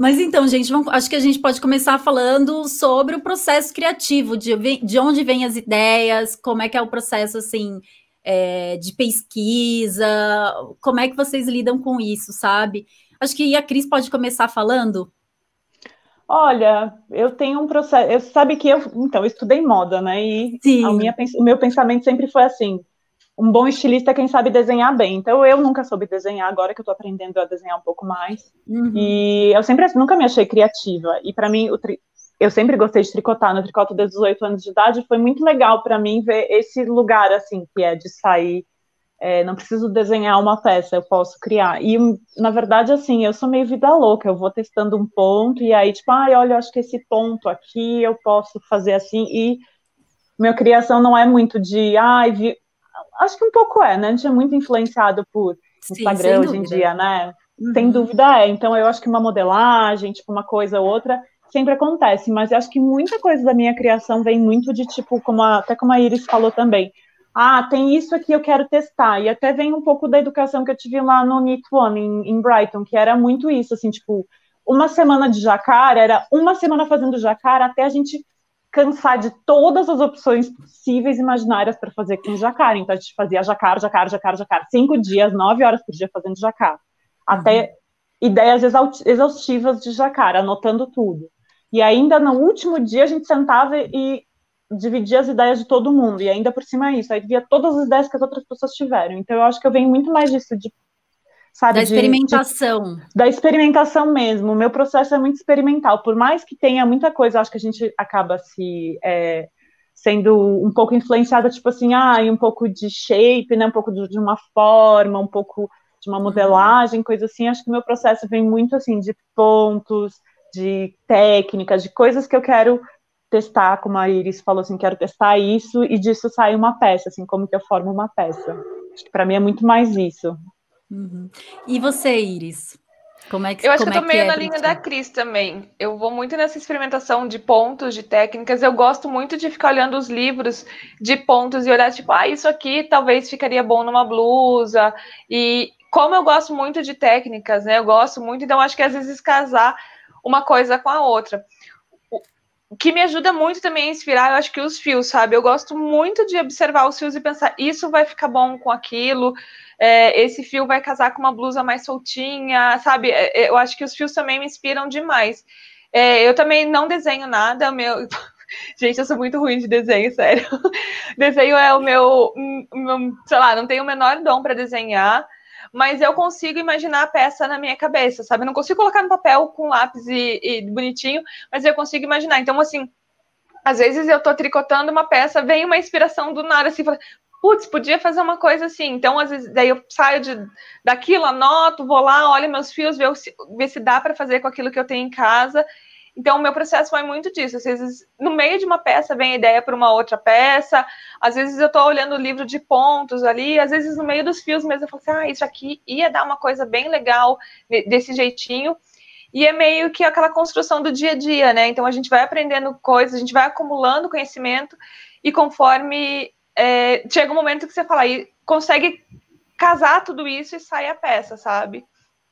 Mas então, gente, acho que a gente pode começar falando sobre o processo criativo, de onde vêm as ideias, como é que é o processo, assim, de pesquisa, como é que vocês lidam com isso, sabe? Acho que a Cris pode começar falando. Olha, eu tenho um processo. Sabe que eu estudei moda, né? E Sim. o meu pensamento sempre foi assim: um bom estilista é quem sabe desenhar bem. Então eu nunca soube desenhar, agora que eu estou aprendendo a desenhar um pouco mais. Uhum. E eu sempre nunca me achei criativa. E para mim, eu sempre gostei de tricotar. No tricoto desde os 8 anos de idade, foi muito legal para mim ver esse lugar assim que é de sair. Não preciso desenhar uma peça, eu posso criar. E, na verdade, assim, eu sou meio vida louca, eu vou testando um ponto, e aí, tipo, olha, eu acho que esse ponto aqui eu posso fazer assim, e minha criação não é muito de, acho que um pouco né? A gente é muito influenciado por Sim, Instagram sem hoje em dúvida. dia, né? Sem Uhum. dúvida é. Então, eu acho que uma modelagem, tipo, uma coisa ou outra, sempre acontece, mas eu acho que muita coisa da minha criação vem muito de, tipo, até como a Iris falou também, tem isso aqui, eu quero testar, e até vem um pouco da educação que eu tive lá no Knit One, em Brighton, que era muito isso, assim, tipo, uma semana de jacar, era uma semana fazendo jacar até a gente cansar de todas as opções possíveis e imaginárias para fazer com jacar. Então a gente fazia jacar, jacar, jacar, jacar, 5 dias, 9 horas por dia fazendo jacar. Uhum. Até ideias exaustivas de jacar, anotando tudo. E ainda no último dia a gente sentava e dividia as ideias de todo mundo. E ainda por cima é isso. Aí via todas as ideias que as outras pessoas tiveram. Então eu acho que eu venho muito mais disso, Da sabe, experimentação. da experimentação mesmo. O meu processo é muito experimental. Por mais que tenha muita coisa, acho que a gente acaba sendo um pouco influenciada, tipo assim, um pouco de shape, né? Um pouco de uma forma, um pouco de uma Uhum. modelagem, coisa assim. Acho que o meu processo vem muito assim de pontos, de técnicas, de coisas que eu quero testar, como a Iris falou assim, quero testar isso e disso sai uma peça, assim, como que eu formo uma peça. Acho que para mim é muito mais isso. Uhum. E você, Iris? Eu acho que Como eu é tô que meio é na para linha da ti? Cris também. Eu vou muito nessa experimentação de pontos, de técnicas. Eu gosto muito de ficar olhando os livros de pontos e olhar, tipo, isso aqui talvez ficaria bom numa blusa. E como eu gosto muito de técnicas, né? Eu gosto muito, então acho que às vezes casar uma coisa com a outra. O que me ajuda muito também a inspirar, eu acho que os fios, sabe? Eu gosto muito de observar os fios e pensar, isso vai ficar bom com aquilo, esse fio vai casar com uma blusa mais soltinha, sabe? Eu acho que os fios também me inspiram demais. Eu também não desenho nada, meu... Gente, eu sou muito ruim de desenho, sério. Desenho é o meu, sei lá, não tenho o menor dom para desenhar, mas eu consigo imaginar a peça na minha cabeça, sabe? Eu não consigo colocar no papel com lápis e bonitinho, mas eu consigo imaginar. Então, assim, às vezes eu tô tricotando uma peça, vem uma inspiração do nada, assim, putz, podia fazer uma coisa assim. Então, às vezes, daí eu saio daquilo, anoto, vou lá, olho meus fios, ver se dá para fazer com aquilo que eu tenho em casa. Então, o meu processo foi muito disso. Às vezes, no meio de uma peça, vem a ideia para uma outra peça. Às vezes, eu estou olhando o livro de pontos ali. Às vezes, no meio dos fios mesmo, eu falo assim, isso aqui ia dar uma coisa bem legal desse jeitinho. E é meio que aquela construção do dia a dia, né? Então, a gente vai aprendendo coisas, a gente vai acumulando conhecimento e conforme chega um momento que você fala, e consegue casar tudo isso e sai a peça, sabe?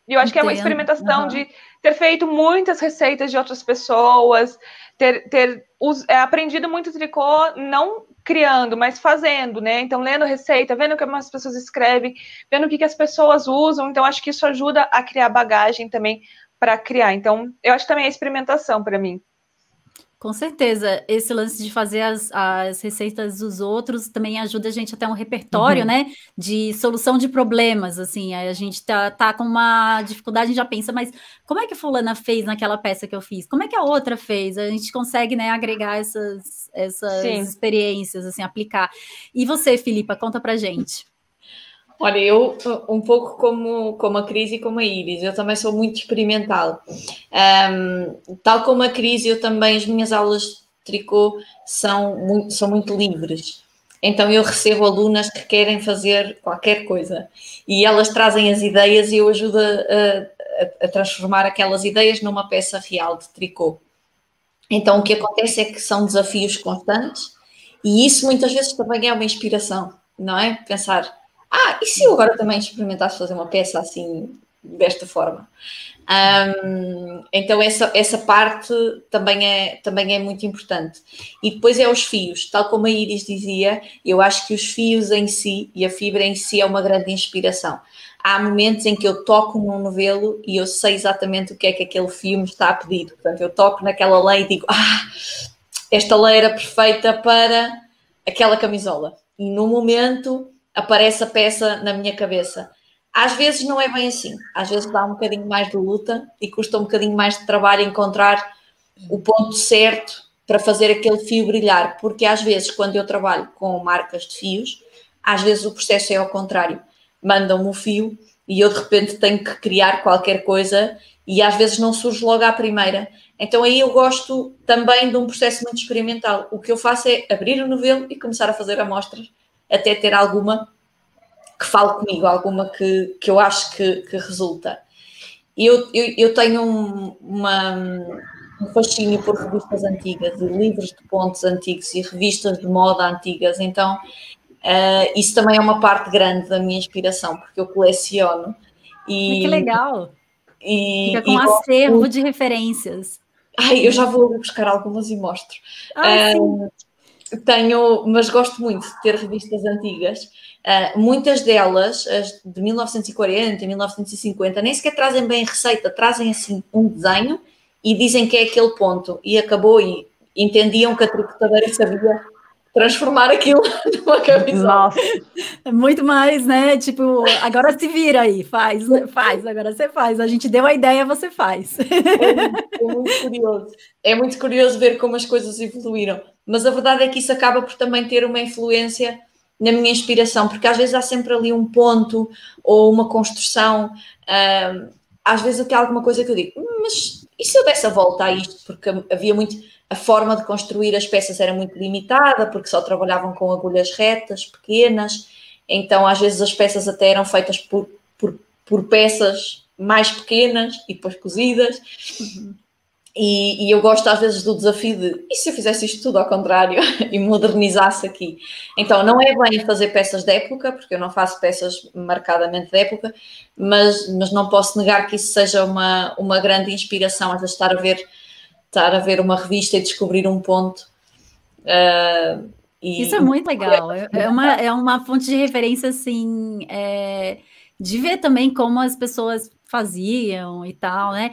E eu acho que é uma Entendo. experimentação Uhum. de ter feito muitas receitas de outras pessoas, ter aprendido muito tricô, não criando, mas fazendo, né? Então, lendo receita, vendo o que as pessoas escrevem, vendo o que as pessoas usam. Então, acho que isso ajuda a criar bagagem também para criar. Então, eu acho que também é experimentação para mim. Com certeza, esse lance de fazer as receitas dos outros também ajuda a gente a ter um repertório, Uhum. né, de solução de problemas, assim, aí a gente tá com uma dificuldade, a gente já pensa, mas como é que a fulana fez naquela peça que eu fiz? Como é que a outra fez? A gente consegue, né, agregar essas Sim. experiências, assim, aplicar. E você, Filipa, conta pra gente. Olha, eu um pouco como a Cris e como a Iris, eu também sou muito experimental. Tal como a Cris, eu também, as minhas aulas de tricô são muito livres. Então eu recebo alunas que querem fazer qualquer coisa e elas trazem as ideias e eu ajudo a transformar aquelas ideias numa peça real de tricô. Então o que acontece é que são desafios constantes e isso muitas vezes também é uma inspiração, não é? Pensar, e se eu agora também experimentasse fazer uma peça assim desta forma. Então essa parte também é muito importante. E depois é os fios, tal como a Iris dizia, eu acho que os fios em si e a fibra em si é uma grande inspiração. Há momentos em que eu toco num novelo e eu sei exatamente o que é que aquele fio me está a pedir. Portanto, eu toco naquela lã e digo, esta lã era perfeita para aquela camisola. E no momento aparece a peça na minha cabeça. Às vezes não é bem assim. Às vezes dá um bocadinho mais de luta e custa um bocadinho mais de trabalho encontrar o ponto certo para fazer aquele fio brilhar. Porque às vezes, quando eu trabalho com marcas de fios, às vezes o processo é ao contrário. Mandam-me o fio e eu de repente tenho que criar qualquer coisa e às vezes não surge logo à primeira. Então aí eu gosto também de um processo muito experimental. O que eu faço é abrir o novelo e começar a fazer amostras até ter alguma que fale comigo, alguma que eu acho que resulta. Eu tenho um fascínio por revistas antigas, de livros de contos antigos e revistas de moda antigas, então isso também é uma parte grande da minha inspiração, porque eu coleciono. Que legal! Fica com um acervo de referências. Eu já vou buscar algumas e mostro. Mas gosto muito de ter revistas antigas. Muitas delas, as de 1940, 1950, nem sequer trazem bem receita, trazem assim um desenho e dizem que é aquele ponto. E acabou, e entendiam que a tricotadeira sabia transformar aquilo numa camisola. Nossa. Muito mais, né? Tipo, agora se vira aí, faz, agora você faz. A gente deu a ideia, você faz. É muito curioso. É muito curioso ver como as coisas evoluíram. Mas a verdade é que isso acaba por também ter uma influência na minha inspiração, porque às vezes há sempre ali um ponto ou uma construção, às vezes até alguma coisa que eu digo, mas e se eu desse a volta a isto? Porque havia muito... A forma de construir as peças era muito limitada, porque só trabalhavam com agulhas retas, pequenas, então às vezes as peças até eram feitas por peças mais pequenas e depois cozidas. Uhum. E eu gosto às vezes do desafio de, e se eu fizesse isto tudo ao contrário e modernizasse aqui? Então não é bem fazer peças de época, porque eu não faço peças marcadamente de época, mas não posso negar que isso seja uma grande inspiração, às vezes estar a ver uma revista e descobrir um ponto. Isso é muito legal. É uma fonte de referência, assim, de ver também como as pessoas faziam e tal, né?